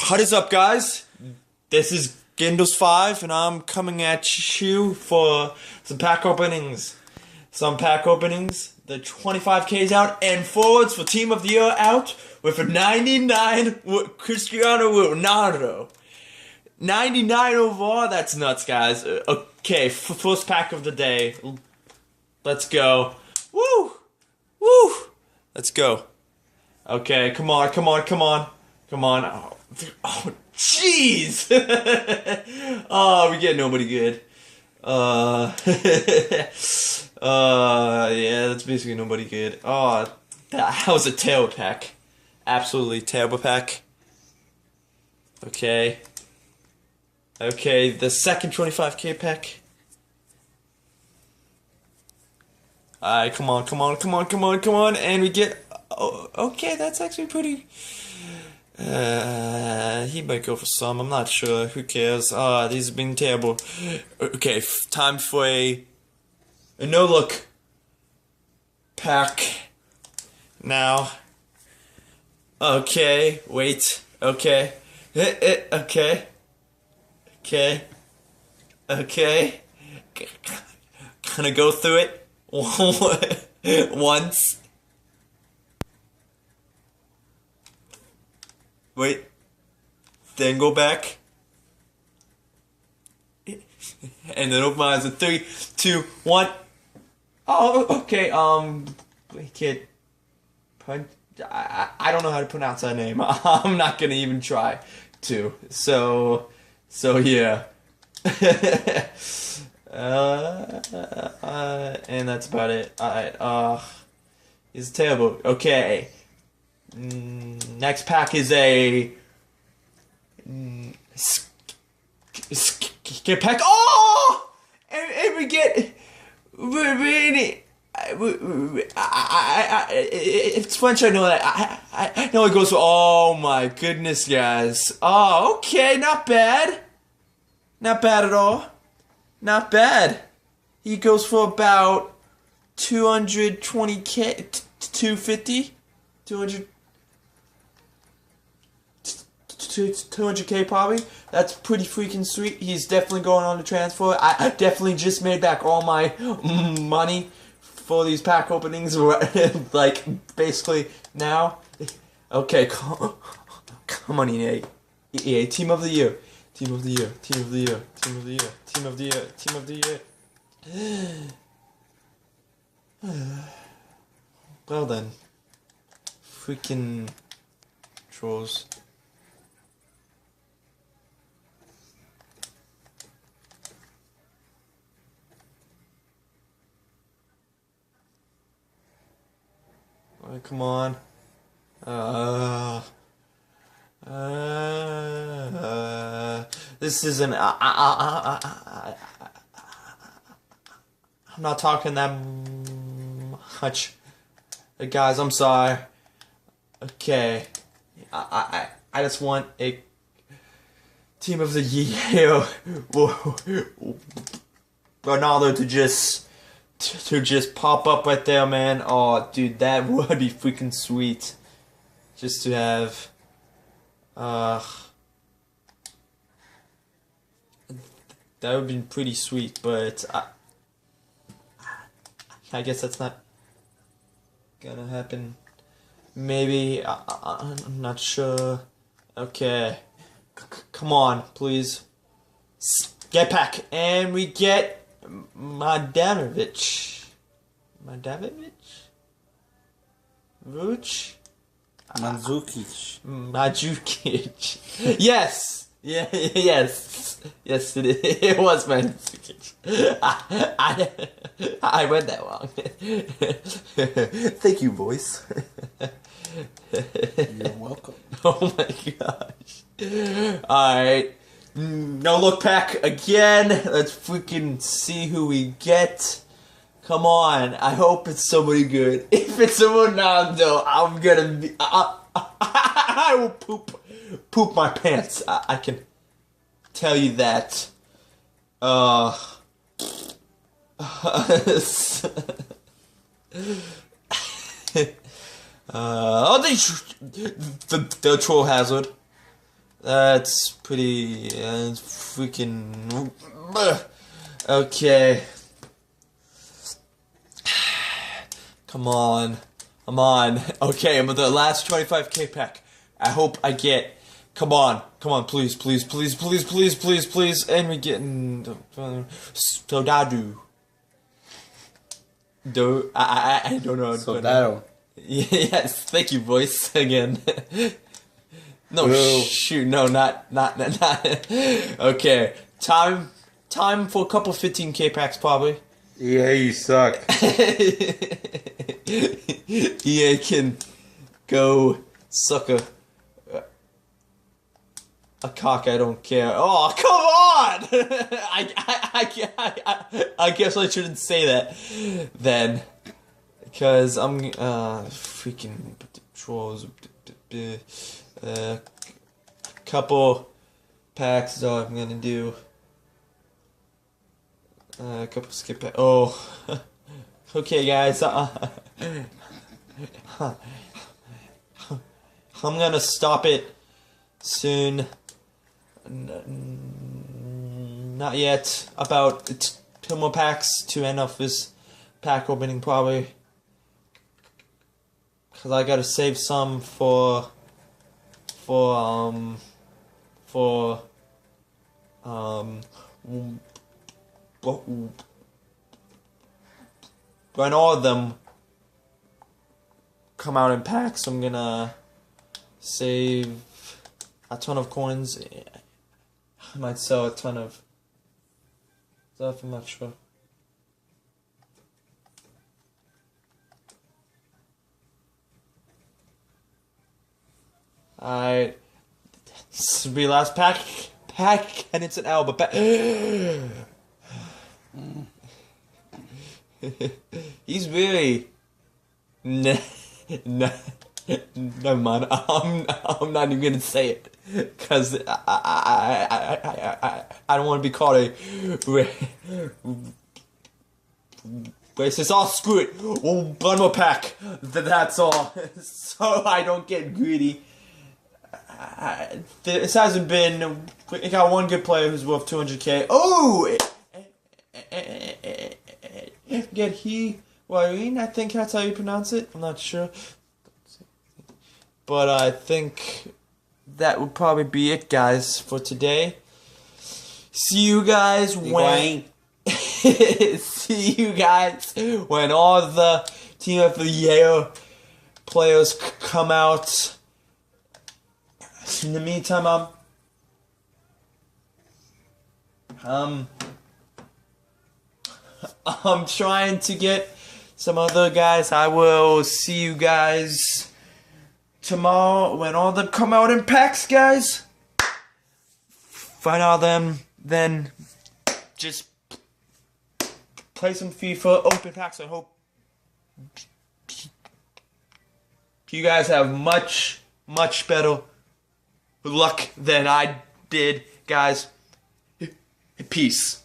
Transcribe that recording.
What is up, guys? This is Gindles5, and I'm coming at you for some pack openings. The 25K's out, and forwards for Team of the Year out with a 99 with Cristiano Ronaldo. 99 overall, that's nuts, guys. Okay, first pack of the day. Let's go. Woo! Woo! Let's go. Okay, come on. Oh, jeez! Oh, we get nobody good. Yeah, that's basically nobody good. Oh, that was a terrible pack. Absolutely terrible pack. Okay, the second 25K pack. Alright, come on, and we get... Oh, okay, that's actually pretty... he might go for some, I'm not sure, who cares. These have been terrible. Okay, time for a no-look pack. Now. Okay, wait, okay. Okay. Gonna go through it once. Wait, then go back, and then open my eyes in 3, 2, 1. Oh, okay. Kid, I don't know how to pronounce that name. I'm not gonna even try to. So yeah. And that's about it. Alright. It's terrible. Okay. Next pack is a skip pack. Oh! And we get really. It's French. I know that. I know it goes for. Oh my goodness, guys. Oh, okay, not bad. Not bad at all. Not bad. He goes for about 220K, 250, 200K probably. That's pretty freaking sweet. He's definitely going on the transfer. I definitely just made back all my money for these pack openings, like basically now. Okay, come on, EA. Team of the Year. Well then, freaking trolls. Oh, come on. This isn't. I'm not talking that much, guys. I'm sorry. Okay, I just want a Team of the Year Ronaldo to just pop up right there, man. Oh, dude, that would be freaking sweet. Just to have, that would be pretty sweet, but I guess that's not gonna happen. Maybe, I'm not sure. Okay, come on, please. Get pack, and we get Mandzukic. Yes. Yes, it was Mandzukic. I read that wrong. Thank you, voice. You're welcome. Oh my gosh. Alright. No look pack again. Let's freaking see who we get. Come on. I hope it's somebody good. If it's a Ronaldo, I'm gonna be... I will poop my pants. I can tell you that. Oh, the troll hazard. That's pretty freaking. Okay. Come on. Come on. Okay, I'm at the last 25k pack. I hope I get. Come on. Come on, please, please, please, please, please, please, please. And we're getting. Soldado. I don't know. Soldado. Yes, thank you, voice, again. No, shoot, no, not. Okay, time for a couple 15k packs, probably. Yeah, you suck. EA can go suck a cock. I don't care. Oh, come on! I guess I shouldn't say that then, because I'm freaking trolls. Couple packs is all I'm gonna do. A couple skip packs. Oh, okay, guys. I'm gonna stop it soon. Not yet. About 2 more packs to end off this pack opening, probably. Cause I gotta save some for when all of them come out in packs, I'm gonna save a ton of coins. I might sell a ton of stuff, I'm not sure. Alright. This will be the last pack, and it's an L, but he's really never mind. I'm not even gonna say it because I don't want to be called a racist. Oh, screw it. Well, one more pack. That's all. So I don't get greedy. This hasn't been. We got one good player who's worth 200k. Oh, get he Warren, I think that's how you pronounce it. I'm not sure, but I think that would probably be it, guys, for today. See you guys when. See you guys when all the Team of the Year players come out. In the meantime, I'm trying to get some other guys. I will see you guys tomorrow when all of them come out in packs, guys. Find all them, then just play some FIFA, open packs. I hope you guys have much better luck than I did, guys. Peace.